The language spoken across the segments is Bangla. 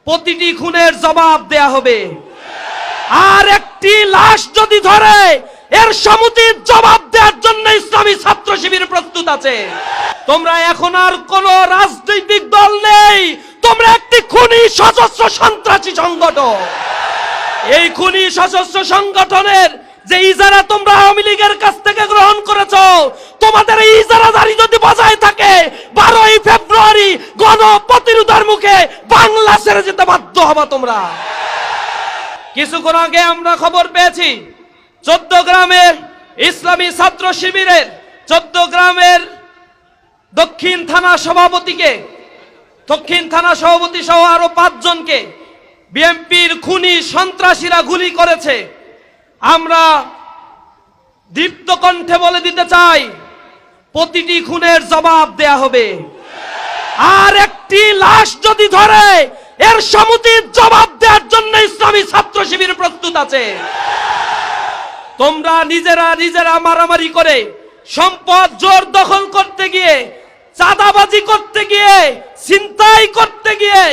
প্রতিটি খুনের জবাব দেয়া হবে। আর একটি লাশ যদি ধরে এর সমুচিত জবাব দেওয়ার জন্য ইসলামী ছাত্র শিবির প্রস্তুত আছে। তোমরা এখন আর কোন রাজনৈতিক দল নেই, তোমরা একটি খুনি সশস্ত্র সন্ত্রাসী সংগঠন। এই খুনি সশস্ত্র সংগঠনের যে ইজারা তোমরা আওয়ামী লীগের কাছ থেকে গ্রহণ করেছো, তোমাদের এই ইজারাদারি যদি বজায় থাকে 12ই ফেব্রুয়ারি গণপ্রতিরোধের মুখে বাংলা ছেড়ে যেতে বাধ্য হবা তোমরা। কিছুক্ষণ আগে আমরা খবর পেয়েছি চৌদ্দগ্রামের ইসলামী ছাত্র শিবিরের চৌদ্দগ্রামের দক্ষিণ থানা সভাপতি সহ আরো 5 জনকে বিএনপির খুনি সন্ত্রাসীরা গুলি করেছে। আমরা দীপ্ত কণ্ঠে বলে দিতে চাই, প্রতিটি খুনের জবাব দেয়া হবে। আর একটি লাশ যদি ধরে এর সমুচিত জবাব দেওয়ার জন্য ইসলামী ছাত্র শিবির প্রস্তুত আছে। তোমরা নিজেরা মারামারি করে সম্পদ জোর দখল করতে গিয়ে, চাঁদাবাজি করতে গিয়ে, ছিনতাই করতে গিয়ে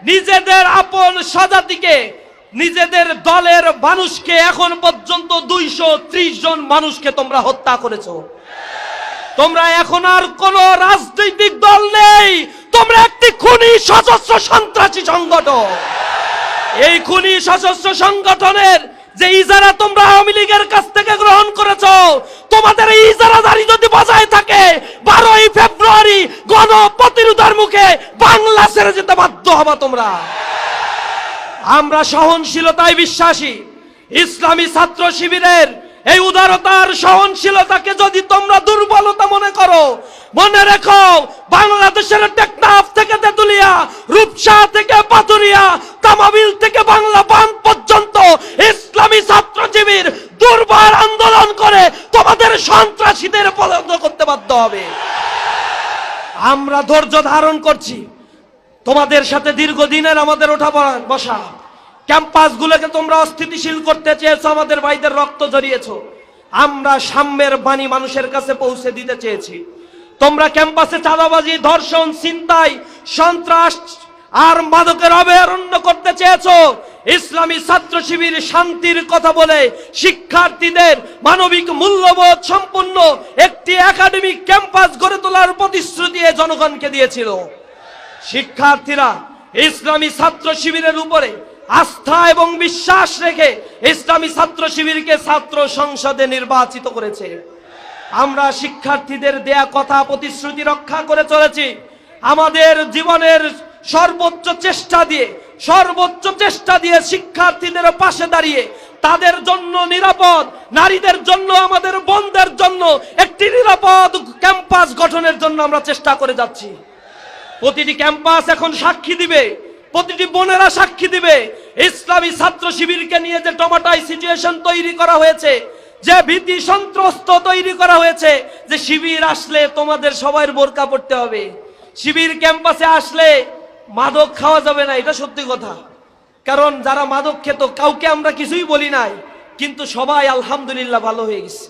নিজেদের আপন স্বজাতিকে, নিজেদের দলের মানুষকে এখন পর্যন্ত 230 জন মানুষকে তোমরা হত্যা করেছো। তোমরা এখন আর কোন রাজনৈতিক দল নেই, তোমরা একটি খুনি সশস্ত্র সন্ত্রাসী সংগঠন। এই খুনি সশস্ত্র সংগঠনের যে ইজারা তোমরা আওয়ামী লীগের কাছ থেকে গ্রহণ করেছো, তোমাদের এই ইজারাদারি যদি বজায় থাকে 12ই ফেব্রুয়ারি গণপ্রতিরোধের মুখে বাংলা ছেড়ে যেতে বাধ্য হবা তোমরা। আমরা সহনশীলতায় বিশ্বাসী। ইসলামী ছাত্র শিবিরের এই উদারতার সহনশীলতাকে যদি তোমরা দুর্বলতা মনে করো, মনে রেখো বাংলাদেশের টেকনাফ থেকে তেতুলিয়া, রূপসা থেকে পাথুরিয়া, তামাবিল থেকে বাংলা বাঁধ পর্যন্ত ইসলামী ছাত্র শিবির দুর্বার আন্দোলন করে তোমাদের সন্ত্রাসীদের পরাস্ত করতে বাধ্য হবে। আমরা ধৈর্য ধারণ করছি। তোমাদের সাথে দীর্ঘদিনের আমাদের ওঠা বসা, ক্যাম্পাসগুলোকে তোমরা অস্থিতিশীল করতে চেয়েছো, আমাদের ভাইদের রক্ত ঝরিয়েছো। আমরা সাম্যের বাণী মানুষের কাছে পৌঁছে দিতে চেয়েছি। তোমরা ক্যাম্পাসে চাঁদাবাজি, ধর্ষণ, ছিনতাই, সন্ত্রাস আর মাদকের অভয়ারণ্য করতে চেয়েছো। ইসলামী ছাত্র শিবির শান্তির কথা বলে শিক্ষার্থীদের মানবিক মূল্যবোধ সম্পন্ন একটি একাডেমিক ক্যাম্পাস গড়ে তোলার প্রতিশ্রুতি জনগণকে দিয়েছিল। শিক্ষার্থীরা ইসলামী ছাত্র শিবিরের উপরে আস্থা এবং বিশ্বাস রেখে ইসলামী ছাত্র শিবিরকে ছাত্র সংসদে নির্বাচিত করেছে। আমরা শিক্ষার্থীদের দেয়া কথা প্রতিশ্রুতি রক্ষা করে চলেছি। আমাদের জীবনের সর্বোচ্চ চেষ্টা দিয়ে শিক্ষার্থীদের পাশে দাঁড়িয়ে তাদের জন্য নিরাপদ, নারীদের জন্য, আমাদের বোনদের জন্য একটি নিরাপদ ক্যাম্পাস গঠনের জন্য আমরা চেষ্টা করে যাচ্ছি। প্রতিটি ক্যাম্পাস এখন সাক্ষী দিবে, প্রতিটি বোনেরা সাক্ষী দিবে ইসলামী ছাত্র শিবিরকে নিয়ে যে টমাটাই সিচুয়েশন তৈরি করা হয়েছে, যে ভীতি সন্ত্রস্ত তৈরি করা হয়েছে, যে শিবির আসলে তোমাদের সবার বোরকা পড়তে হবে, শিবির ক্যাম্পাসে আসলে মাদক খাওয়া যাবে না। এটা সত্যি কথা, কারণ যারা মাদক খেত কাউকে আমরা কিছুই বলি নাই, কিন্তু সবাই আলহামদুলিল্লাহ ভালো হয়ে গেছে।